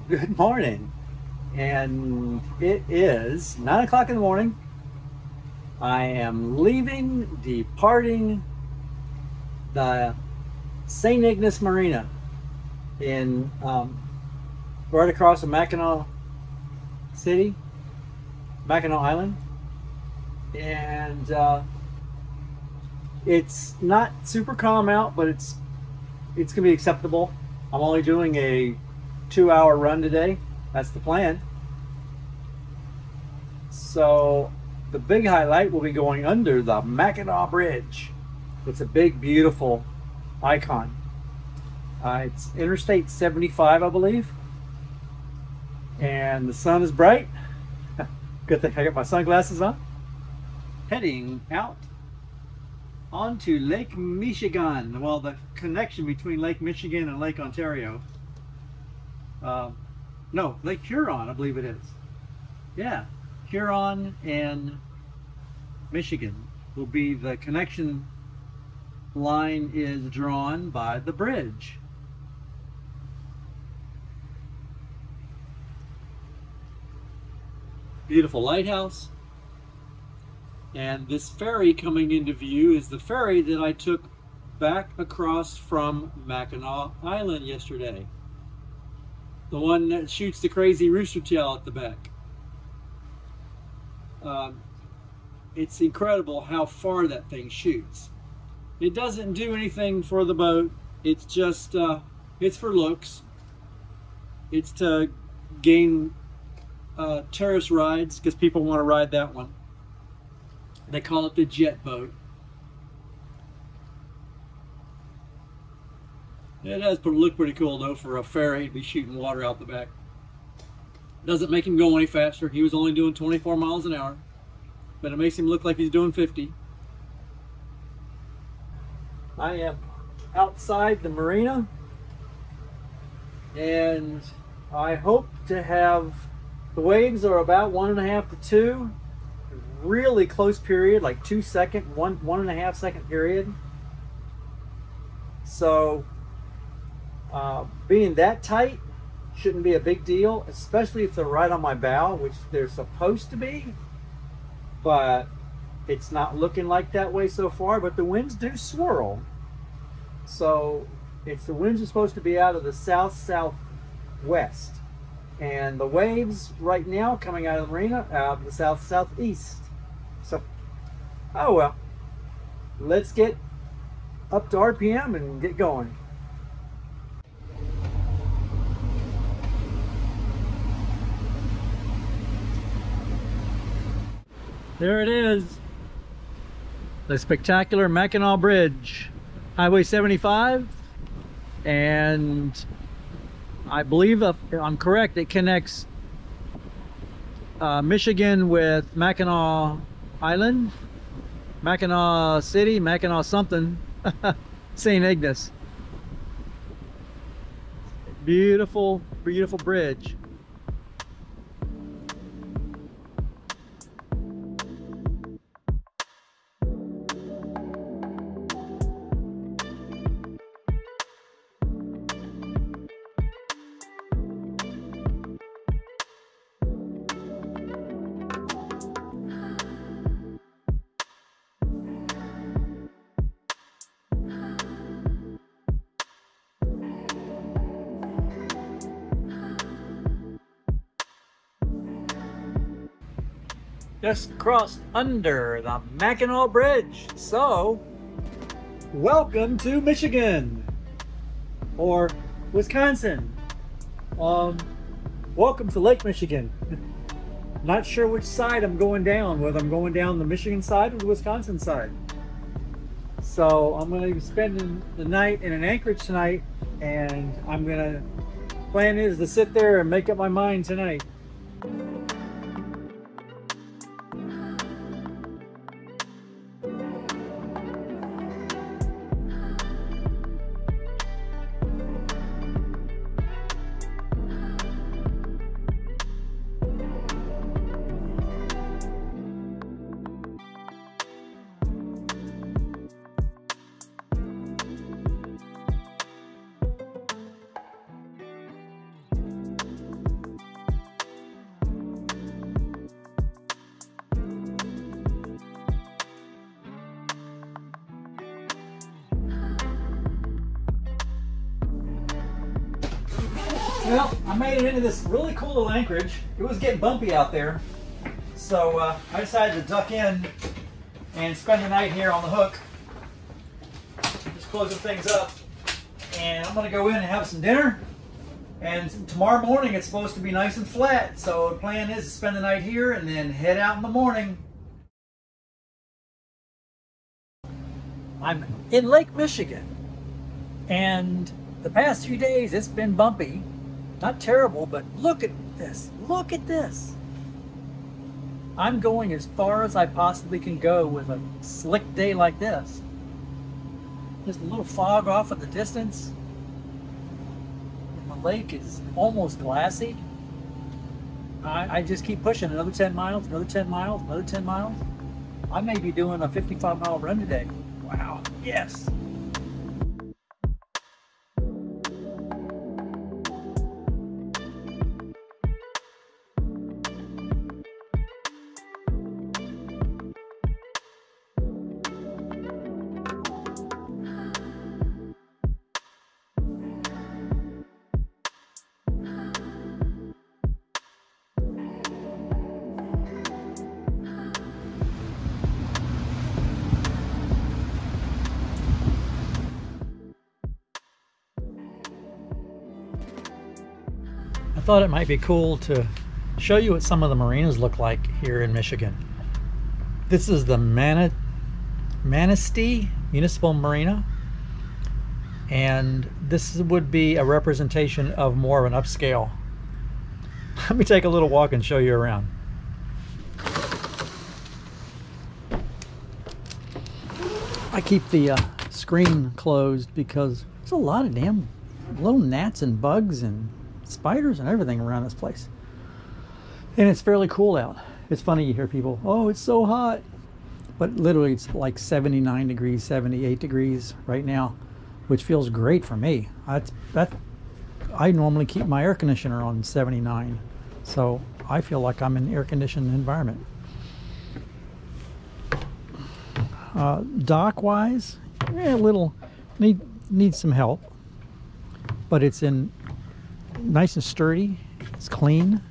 Good morning. And it is 9 o'clock in the morning. I am departing the St. Ignace Marina in right across the Mackinac Island. And it's not super calm out, but it's gonna be acceptable. I'm only doing a 2-hour run today. That's the plan. So the big highlight will be going under the Mackinac Bridge. It's a big, beautiful icon. It's Interstate 75, I believe. And the sun is bright. Good thing I got my sunglasses on. Heading out onto Lake Michigan. Well, the connection between Lake Michigan and Lake Ontario. No, Lake Huron, I believe it is. Yeah, Huron and Michigan will be the connection line is drawn by the bridge. Beautiful lighthouse. And this ferry coming into view is the ferry that I took back across from Mackinac Island yesterday. The one that shoots the crazy rooster tail at the back. It's incredible how far that thing shoots. It doesn't do anything for the boat. It's just, it's for looks. It's to gain tourist rides because people want to ride that one. They call it the jet boat. It does look pretty cool though for a ferry to be shooting water out the back. Doesn't make him go any faster. He was only doing 24 miles an hour, but it makes him look like he's doing 50. I am outside the marina, and I hope to have, the waves are about 1.5 to 2. Really close period, like 2 second, 1.5 second period. So being that tight shouldn't be a big deal, especially if they're right on my bow, which they're supposed to be, but it's not looking like that way so far. But the winds do swirl, so the winds are supposed to be out of the south-southwest, and the waves right now coming out of the marina out of the south-southeast. So, oh well, let's get up to RPM and get going. There it is, the spectacular Mackinac Bridge, Highway 75, and I believe, if I'm correct, it connects Michigan with Mackinac Island, Mackinac City, Mackinac something, St. Ignace. Beautiful, beautiful bridge. Just crossed under the Mackinac Bridge. So, welcome to Michigan or Wisconsin. Welcome to Lake Michigan. Not sure which side I'm going down, whether I'm going down the Michigan side or the Wisconsin side. So I'm going to be spending the night in an Anchorage tonight, and plan is to sit there and make up my mind tonight. Well, I made it into this really cool little anchorage. It was getting bumpy out there, so I decided to duck in and spend the night here on the hook. Just closing things up, and I'm gonna go in and have some dinner. And tomorrow morning it's supposed to be nice and flat, so the plan is to spend the night here and then head out in the morning. I'm in Lake Michigan, and the past few days it's been bumpy. Not terrible, but look at this. Look at this. I'm going as far as I possibly can go with a slick day like this. Just a little fog off in the distance. And the lake is almost glassy. I just keep pushing another 10 miles, another 10 miles, another 10 miles. I may be doing a 55-mile run today. Wow, yes. I thought it might be cool to show you what some of the marinas look like here in Michigan. This is the Manistee Municipal Marina, and this would be a representation of more of an upscale. Let me take a little walk and show you around. I keep the screen closed because there's a lot of damn little gnats and bugs and spiders and everything around this place, and it's fairly cool out. It's funny, you hear people, oh, it's so hot, but literally it's like 79 degrees, 78 degrees right now, which feels great for me. I normally keep my air conditioner on 79, so I feel like I'm in an air-conditioned environment. Dock wise, a little needs some help, but it's in nice and sturdy. It's clean.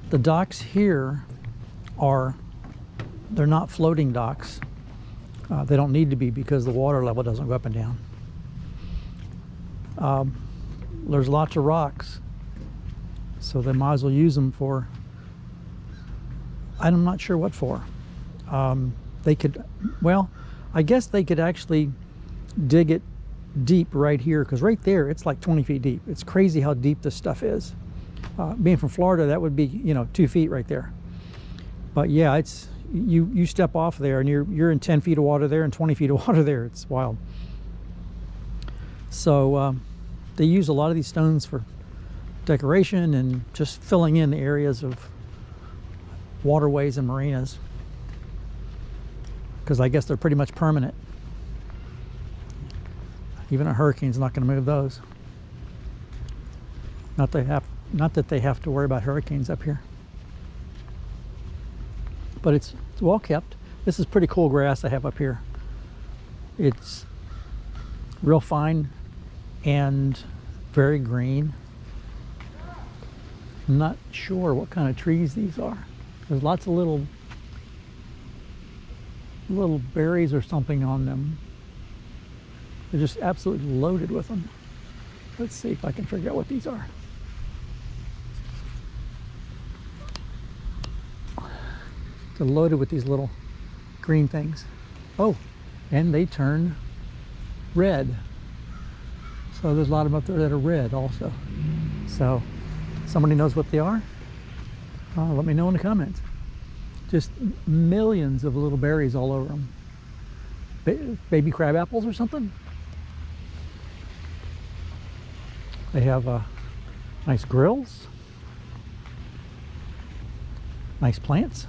The docks here they're not floating docks. They don't need to be because the water level doesn't go up and down. There's lots of rocks, so they might as well use them for, I'm not sure what for. They could, well, I guess they could actually dig it deep right here, because right there it's like 20 feet deep. It's crazy how deep this stuff is. Being from Florida, that would be, 2 feet right there. But yeah, it's you step off there and you're in 10 feet of water there and 20 feet of water there. It's wild. So they use a lot of these stones for decoration and just filling in the areas of waterways and marinas, because I guess they're pretty much permanent. Even a hurricane's not going to move those. Not that they have to worry about hurricanes up here. But it's well kept. This is pretty cool grass I have up here. It's real fine and very green. I'm not sure what kind of trees these are. There's lots of little berries or something on them. They're just absolutely loaded with them. Let's see if I can figure out what these are. They're loaded with these little green things. Oh, and they turn red. So there's a lot of them up there that are red also. So somebody knows what they are? Let me know in the comments. Just millions of little berries all over them. Baby crab apples or something? They have nice grills, nice plants,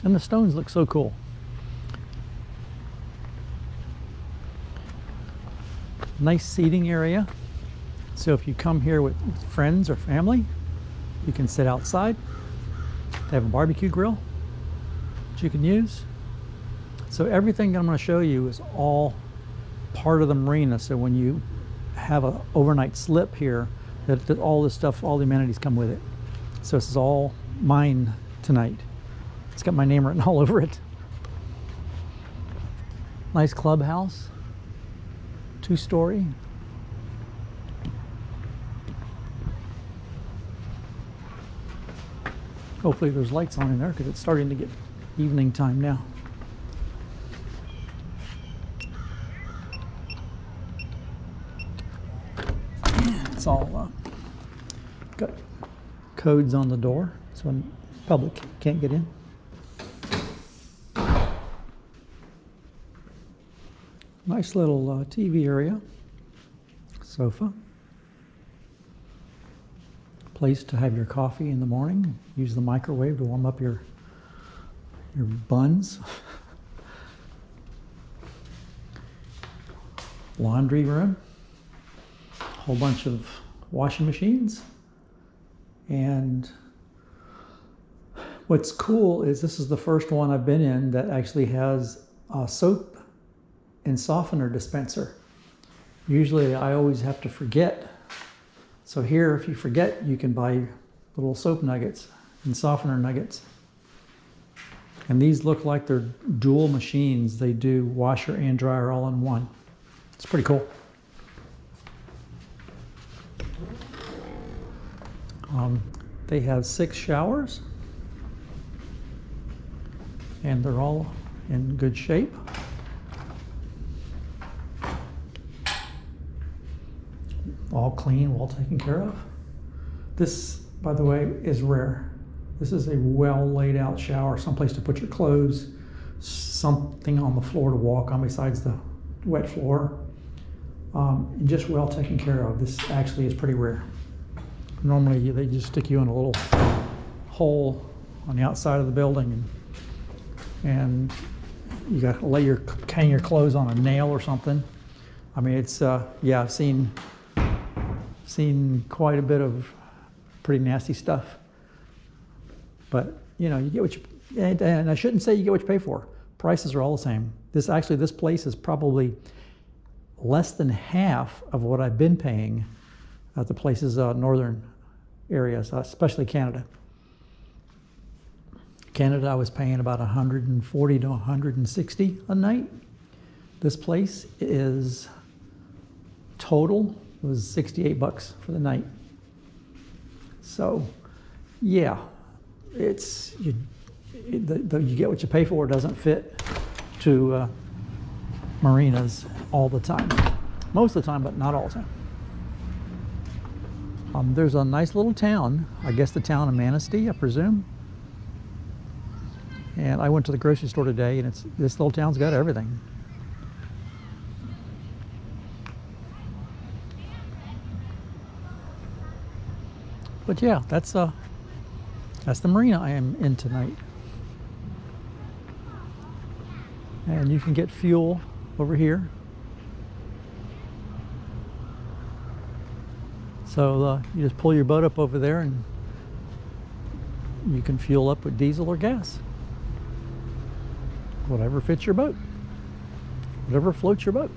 and the stones look so cool. Nice seating area. So if you come here with friends or family, you can sit outside. They have a barbecue grill that you can use. So everything I'm going to show you is all part of the marina. So when you have a overnight slip here that all this stuff, all the amenities come with it. So this is all mine tonight. It's got my name written all over it. Nice clubhouse, 2-story. Hopefully there's lights on in there because it's starting to get evening time now. It's all got codes on the door so the public can't get in. Nice little TV area, sofa. Place to have your coffee in the morning. Use the microwave to warm up your buns. Laundry room. A whole bunch of washing machines. And what's cool is this is the first one I've been in that actually has a soap and softener dispenser. Usually I always have to forget. So here, if you forget, you can buy little soap nuggets and softener nuggets. And these look like they're dual machines. They do washer and dryer all in one. It's pretty cool. They have 6 showers, and they're all in good shape. All clean, well taken care of. This, by the way, is rare. This is a well laid out shower, someplace to put your clothes, something on the floor to walk on besides the wet floor. Just well taken care of. This actually is pretty rare. Normally they just stick you in a little hole on the outside of the building, and you got to hang your clothes on a nail or something. I mean, it's yeah, I've seen quite a bit of pretty nasty stuff. But you know, you get what you, and I shouldn't say you get what you pay for. Prices are all the same. This place is probably less than half of what I've been paying at the places northern areas, especially Canada. Canada, I was paying about 140 to 160 a night. This place is total was 68 bucks for the night. So, yeah, it's you get what you pay for. Doesn't fit to marinas all the time. Most of the time, but not all the time. There's a nice little town, I guess the town of Manistee, I presume. And I went to the grocery store today, and this little town's got everything. But yeah, that's the marina I am in tonight. And you can get fuel over here. So you just pull your boat up over there and you can fuel up with diesel or gas. Whatever fits your boat. Whatever floats your boat.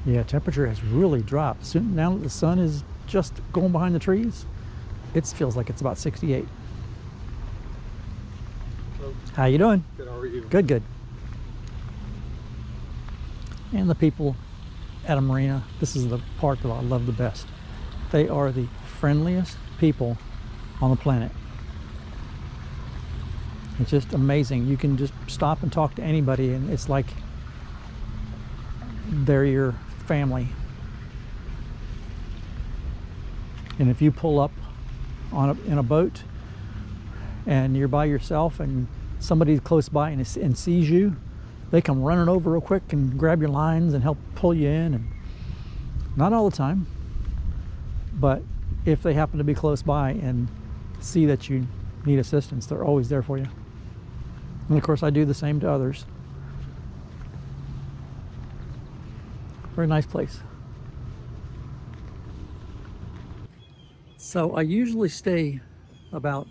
Yeah, temperature has really dropped. Soon, now that the sun is just going behind the trees, it feels like it's about 68. Hello. How you doing? Good, how are you? Good, good. And the people at a marina, this is the part that I love the best. They are the friendliest people on the planet. It's just amazing. You can just stop and talk to anybody and it's like they're your family. And if you pull up in a boat and you're by yourself and somebody's close by and sees you, they come running over real quick and grab your lines and help pull you in. And not all the time, but if they happen to be close by and see that you need assistance, they're always there for you. And of course I do the same to others. Very nice place. So I usually stay about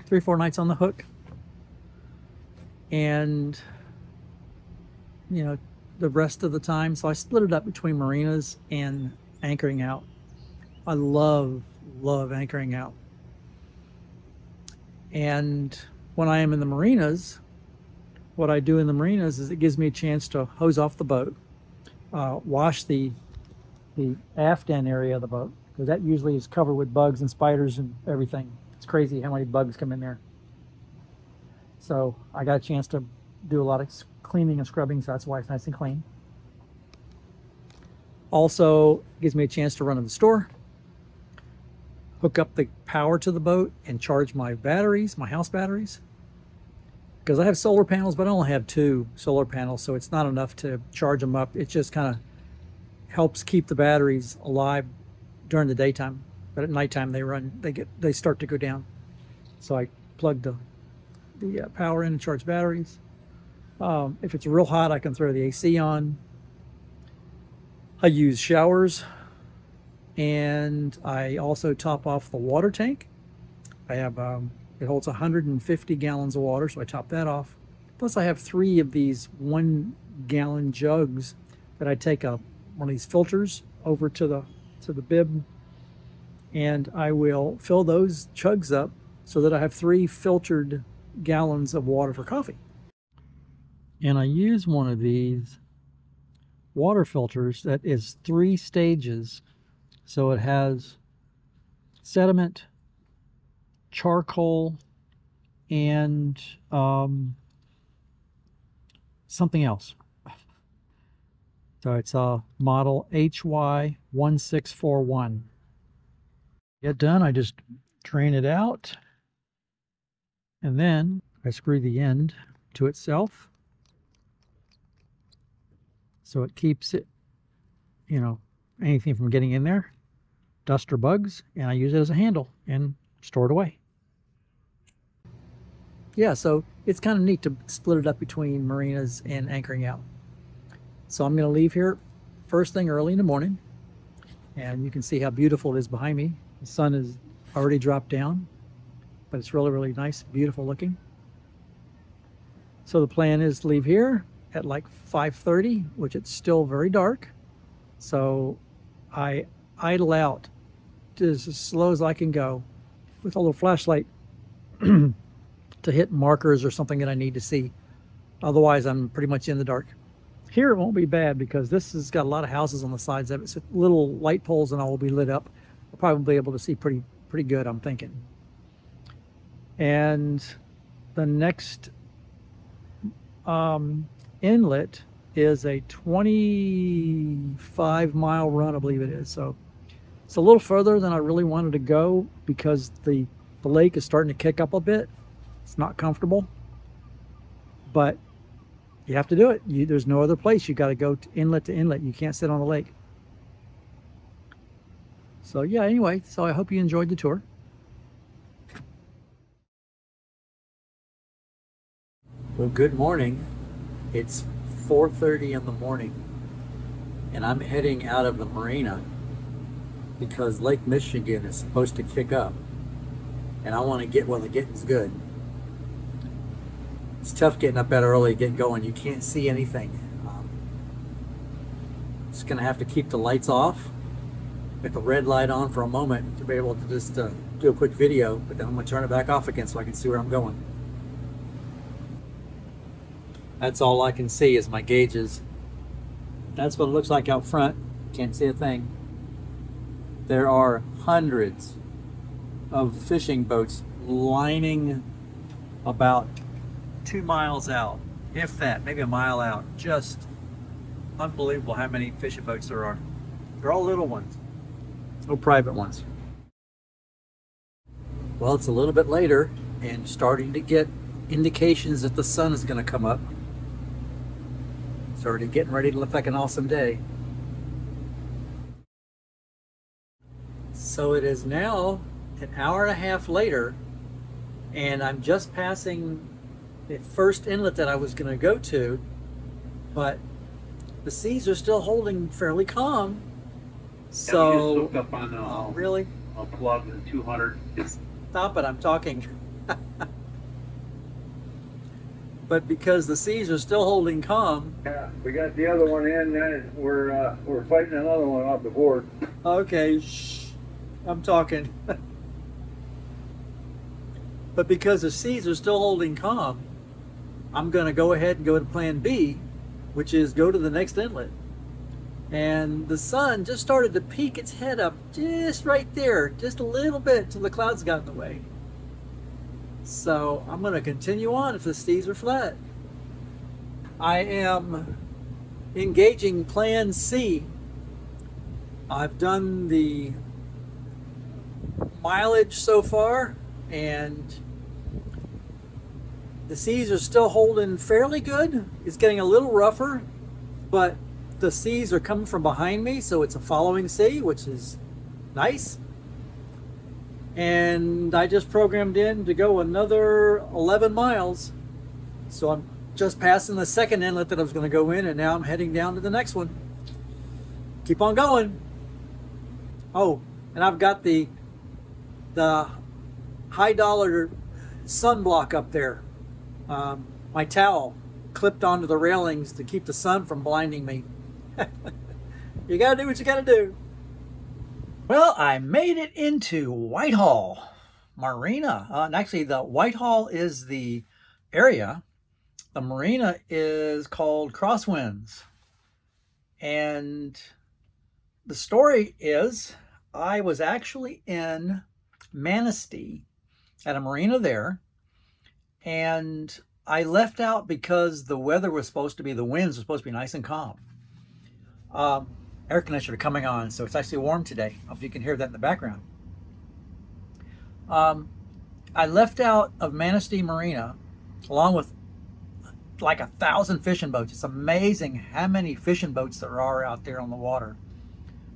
3 or 4 nights on the hook, and you know, the rest of the time. So I split it up between marinas and anchoring out. I love anchoring out. And when I am in the marinas, what I do in the marinas is it gives me a chance to hose off the boat, wash the aft end area of the boat, because that usually is covered with bugs and spiders and everything. It's crazy how many bugs come in there. So I got a chance to do a lot of cleaning and scrubbing, so that's why it's nice and clean. Also gives me a chance to run to the store, hook up the power to the boat, and charge my batteries, my house batteries. Because I have solar panels, but I only have 2 solar panels, so it's not enough to charge them up. It just kind of helps keep the batteries alive during the daytime, but at nighttime they start to go down. So I plug the power in and charge batteries. If it's real hot, I can throw the AC on. I use showers, and I also top off the water tank. I have it holds 150 gallons of water, so I top that off. Plus I have 3 of these 1-gallon jugs that I take one of these filters over to the bib, and I will fill those jugs up so that I have 3 filtered gallons of water for coffee. And I use one of these water filters that is 3 stages. So it has sediment, charcoal, and something else. So it's a model HY1641. Get done, I just drain it out, and then I screw the end to itself so it keeps it, anything from getting in there, dust or bugs, and I use it as a handle and store it away. Yeah, so it's kind of neat to split it up between marinas and anchoring out. So I'm going to leave here first thing early in the morning, and you can see how beautiful it is behind me. The sun has already dropped down, but it's really, really nice, beautiful looking. So the plan is to leave here at like 5:30, which it's still very dark. So I idle out as slow as I can go with a little flashlight to hit markers or something that I need to see. Otherwise, I'm pretty much in the dark. Here it won't be bad because this has got a lot of houses on the sides of it. So little light poles and all will be lit up. I'll probably be able to see pretty good, I'm thinking. And the next inlet is a 25-mile run, I believe it is. So it's a little further than I really wanted to go because the lake is starting to kick up a bit. It's not comfortable, but you have to do it. There's no other place. You got to go inlet to inlet. You can't sit on the lake. So yeah, anyway, so I hope you enjoyed the tour. Well, good morning. It's 4:30 in the morning, and I'm heading out of the marina because Lake Michigan is supposed to kick up, and I want to get while the getting's good. It's tough getting up that early, getting going. You can't see anything. Just gonna have to keep the lights off, get the red light on for a moment to be able to just do a quick video, but then I'm gonna turn it back off again so I can see where I'm going. That's all I can see is my gauges. That's what it looks like out front. Can't see a thing. There are hundreds of fishing boats lining about 2 miles out, if that, maybe a mile out. Just unbelievable how many fishing boats there are. They're all little ones, no private ones. Well, it's a little bit later and starting to get indications that the sun is going to come up. It's already getting ready to look like an awesome day. So it is now an hour and a half later, and I'm just passing the first inlet that I was going to go to, but the seas are still holding fairly calm. So, yeah, we just hooked up on really? A plug in 200. Stop it, I'm talking. but because the seas are still holding calm. Yeah, we got the other one in, and we're fighting another one off the board. Okay, shh, I'm talking. But because the seas are still holding calm, I'm going to go ahead and go to plan B, which is go to the next inlet. And the sun just started to peek its head up just right there, just a little bit till the clouds got in the way. So I'm going to continue on if the seas are flat. I am engaging plan C. I've done the mileage so far, and the seas are still holding fairly good. It's getting a little rougher, but the seas are coming from behind me, so it's a following sea, which is nice. And I just programmed in to go another 11 miles. So I'm just passing the second inlet that I was going to go in, and now I'm heading down to the next one. Keep on going. Oh, and I've got the high dollar sunblock up there. My towel clipped onto the railings to keep the sun from blinding me. You gotta do what you gotta do. Well, I made it into Whitehall Marina. And actually, the Whitehall is the area. The marina is called Crosswinds. And the story is, I was actually in Manistee at a marina there, and I left out because the weather was supposed to be, the winds were supposed to be nice and calm. Air conditioner coming on, so it's actually warm today. I hope you can hear that in the background. I left out of Manistee Marina along with like 1,000 fishing boats. It's amazing how many fishing boats there are out there on the water.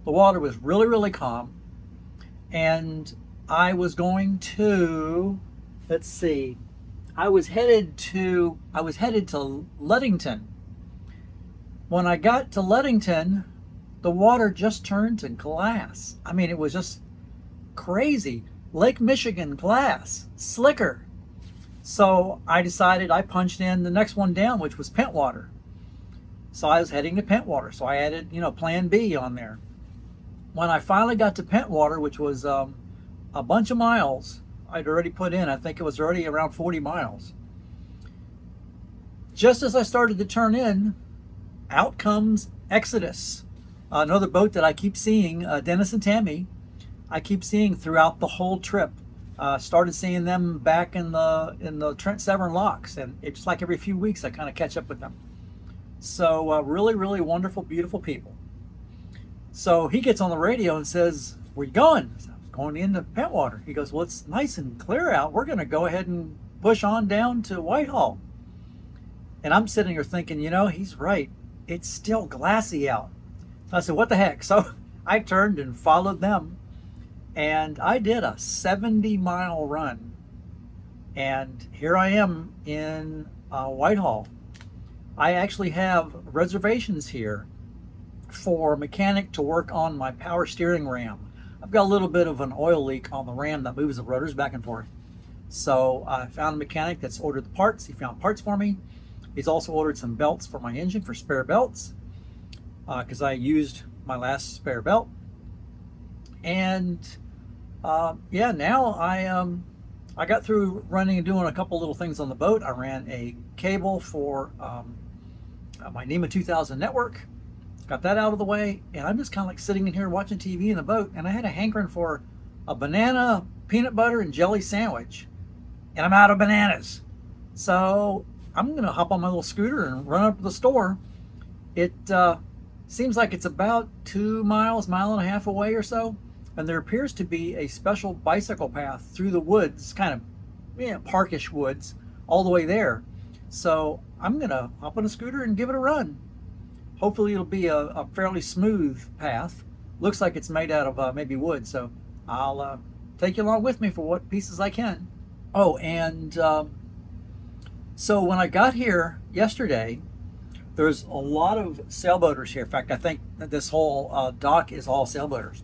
The water was really, really calm, and I was going to, let's see, I was headed to Ludington. When I got to Ludington, the water just turned to glass. I mean, it was just crazy. Lake Michigan glass, slicker. So I decided, I punched in the next one down, which was Pentwater. So I was heading to Pentwater. So I added, plan B on there. When I finally got to Pentwater, which was a bunch of miles I'd already put in, I think it was already around 40 miles. Just as I started to turn in, out comes Exodus, another boat that I keep seeing, Dennis and Tammy, I keep seeing throughout the whole trip. Started seeing them back in the Trent Severn locks, and it's just like every few weeks I kind of catch up with them. So really, really wonderful, beautiful people. So he gets on the radio and says, "Where you going?" I said, "I was going into Pentwater." He goes, "Well, it's nice and clear out. We're going to go ahead and push on down to Whitehall." And I'm sitting here thinking, he's right. It's still glassy out. So I said, what the heck? So I turned and followed them, and I did a 70-mile run. And here I am in Whitehall. I actually have reservations here for a mechanic to work on my power steering ram. I've got a little bit of an oil leak on the ram that moves the rotors back and forth. So I found a mechanic that's ordered the parts. He found parts for me. He's also ordered some belts for my engine, for spare belts, because I used my last spare belt. And yeah, now I got through running and doing a couple little things on the boat. I ran a cable for my NEMA 2000 network, got that out of the way, and I'm just kind of like sitting in here watching TV in the boat, and I had a hankering for a banana, peanut butter, and jelly sandwich, and I'm out of bananas. So I'm going to hop on my little scooter and run up to the store. It seems like it's about 2 miles, mile and a half away or so, and there appears to be a special bicycle path through the woods, kind of parkish woods, all the way there. So I'm going to hop on a scooter and give it a run. Hopefully it'll be a fairly smooth path. Looks like it's made out of maybe wood, so I'll take you along with me for what pieces I can. Oh, and so when I got here yesterday, there's a lot of sailboaters here. In fact, I think that this whole dock is all sailboaters.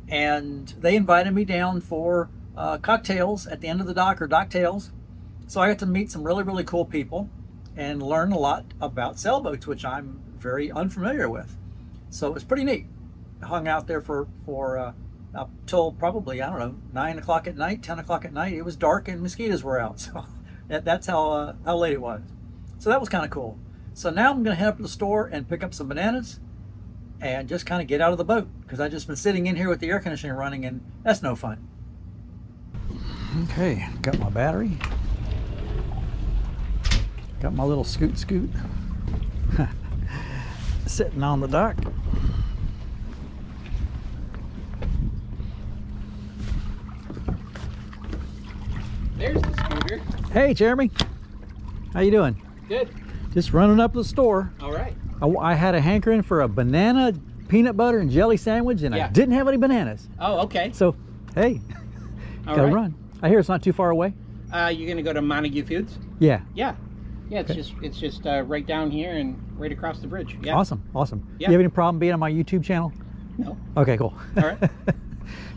And they invited me down for cocktails at the end of the dock, or docktails. So I got to meet some really, really cool people. and learn a lot about sailboats, which I'm very unfamiliar with. So it was pretty neat. Hung out there for up till probably, I don't know, 9 o'clock at night, 10 o'clock at night. It was dark and mosquitoes were out. So that's how late it was. So that was kind of cool. So now I'm going to head up to the store and pick up some bananas and just kind of get out of the boat, because I've just been sitting in here with the air conditioning running, and that's no fun. Okay, got my battery. Got my little scoot sitting on the dock. There's the scooter. Hey, Jeremy. How you doing? Good. Just running up to the store. All right. I had a hankering for a banana peanut butter and jelly sandwich, and I didn't have any bananas. Oh, okay. So, hey, gotta run. I hear it's not too far away. You're gonna go to Montague Foods? Yeah. Yeah. Yeah, it's just right down here and right across the bridge. Yeah. Awesome. Yeah. You have any problem being on my YouTube channel? No. Okay, cool. All right.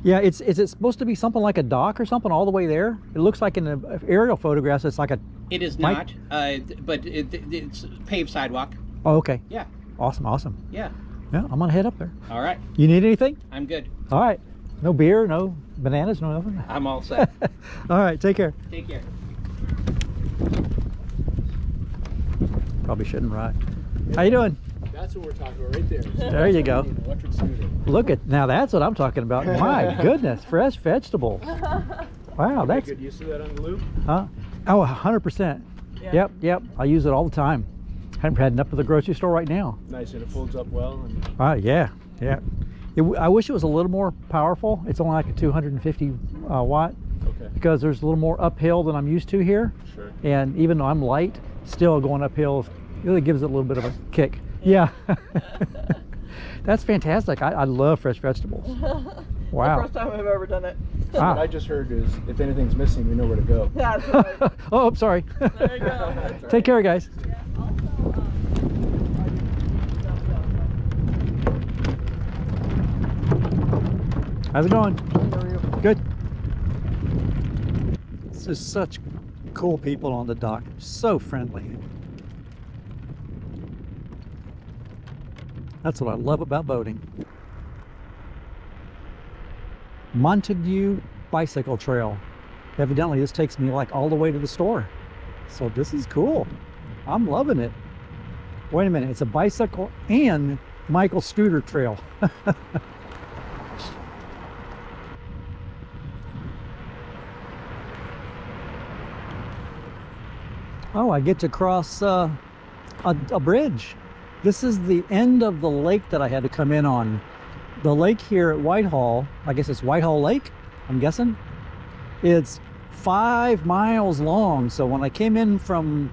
Yeah, is it supposed to be something like a dock or something all the way there? It looks like in the aerial photographs it's like a... It is not, but it's paved sidewalk. Oh, okay. Yeah. Awesome. Yeah. Yeah, I'm gonna head up there. All right. You need anything? I'm good. All right. No beer, no bananas, no nothing? I'm all set. All right, take care. Take care. Probably shouldn't ride. How you doing? That's what we're talking about right there. There you go. An electric scooter. Look at, now that's what I'm talking about. My goodness, fresh vegetables. Wow, that's Good use of that on the loop. huh? Oh, 100%. Yeah. Yep. I use it all the time. I'm heading up to the grocery store right now. Nice, and it folds up well. And Yeah. I wish it was a little more powerful. It's only like a 250 watt, okay, because there's a little more uphill than I'm used to here. sure. And even though I'm light, still going uphill really gives it a little bit of a kick. Yeah. That's fantastic. I love fresh vegetables. Wow. The first time I've ever done it. What I just heard is, if anything's missing, we know where to go. That's right. Oh, I'm sorry. There you go. Take care, guys. How's it going? Good. This is such cool people on the dock. So friendly. That's what I love about boating. Montague Bicycle Trail. Evidently this takes me like all the way to the store. So this is cool. I'm loving it. Wait a minute, it's a bicycle and Michael scooter trail. Oh, I get to cross a bridge. This is the end of the lake that I had to come in on. The lake here at Whitehall, I guess it's Whitehall Lake, I'm guessing. It's 5 miles long. So when I came in from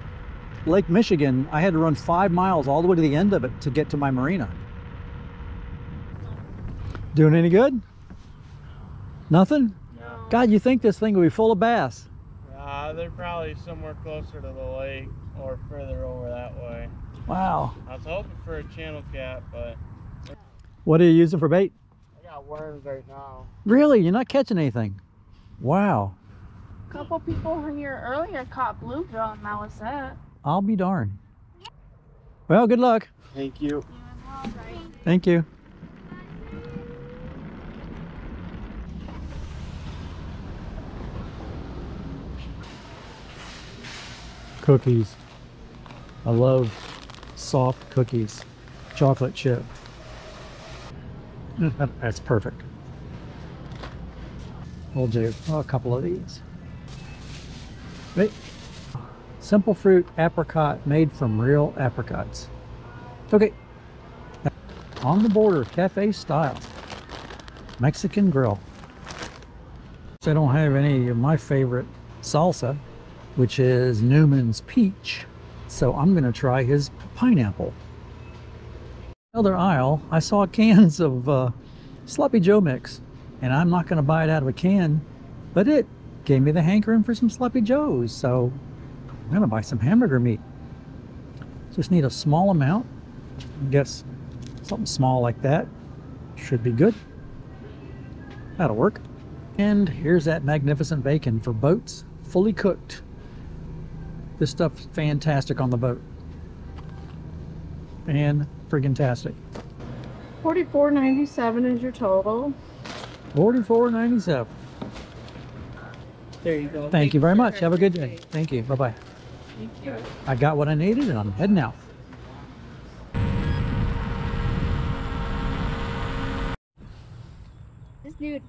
Lake Michigan, I had to run 5 miles all the way to the end of it to get to my marina. Doing any good? Nothing? No. God, you think this thing would be full of bass? They're probably somewhere closer to the lake or further over that way. Wow. I was hoping for a channel cat, but What are you using for bait? I got worms right now. Really? You're not catching anything? Wow. A couple people here earlier caught bluegill, and that was it. I'll be darned. Well, good luck. Thank you. Thank you. Cookies. I love soft cookies. Chocolate chip. That's perfect. We'll do a couple of these. Right. Simple fruit apricot made from real apricots. Okay. On the border, cafe style. Mexican grill. I don't have any of my favorite salsa, which is Newman's peach. So I'm gonna try his pineapple. Other aisle, I saw cans of Sloppy Joe mix, and I'm not gonna buy it out of a can, but it gave me the hankering for some Sloppy Joes, so I'm gonna buy some hamburger meat. Just need a small amount. I guess something small like that should be good. That'll work. And here's that magnificent bacon for boats, fully cooked. This stuff's fantastic on the boat. Fan-friggin-tastic. $44.97 is your total. $44.97. There you go. Thank you very much. Have a good day. Thank you. Bye-bye. Thank you. I got what I needed and I'm heading out. This dude.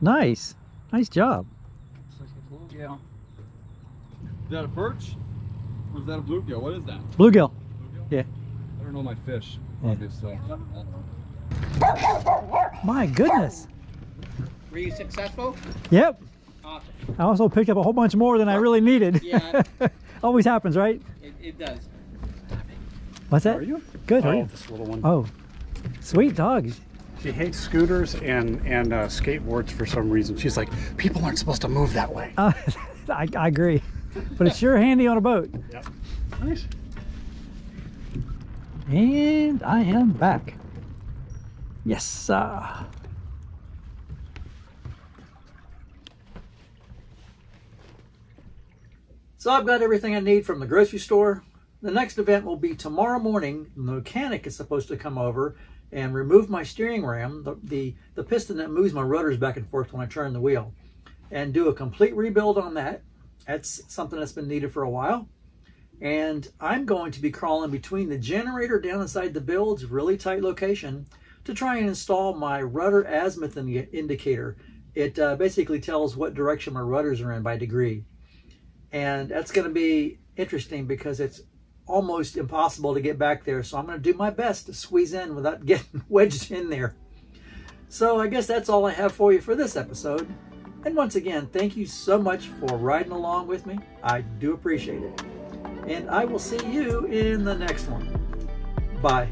Nice. Nice job. Yeah. Is that a perch? Or is that a bluegill? What is that? Bluegill. Bluegill? Yeah. I don't know my fish, Yeah. obviously. My goodness. Were you successful? Yep. Awesome. I also picked up a whole bunch more than I really needed. Yeah. Always happens, right? It does. What's that? How are you? Good. How are Oh, you? this little one. Oh, sweet dog. She hates scooters and skateboards for some reason. She's like, people aren't supposed to move that way. I agree. But it's sure handy on a boat. Yep. Nice. And I am back. Yes, So I've got everything I need from the grocery store. The next event will be tomorrow morning. The mechanic is supposed to come over and remove my steering ram, the piston that moves my rotors back and forth when I turn the wheel, and do a complete rebuild on that. That's something that's been needed for a while. And I'm going to be crawling between the generator down inside the build's really tight location to try and install my rudder azimuth indicator. It basically tells what direction my rudders are in by degree. And that's going to be interesting because it's almost impossible to get back there. So I'm going to do my best to squeeze in without getting wedged in there. So I guess that's all I have for you for this episode. And once again, thank you so much for riding along with me. I do appreciate it. And I will see you in the next one. Bye.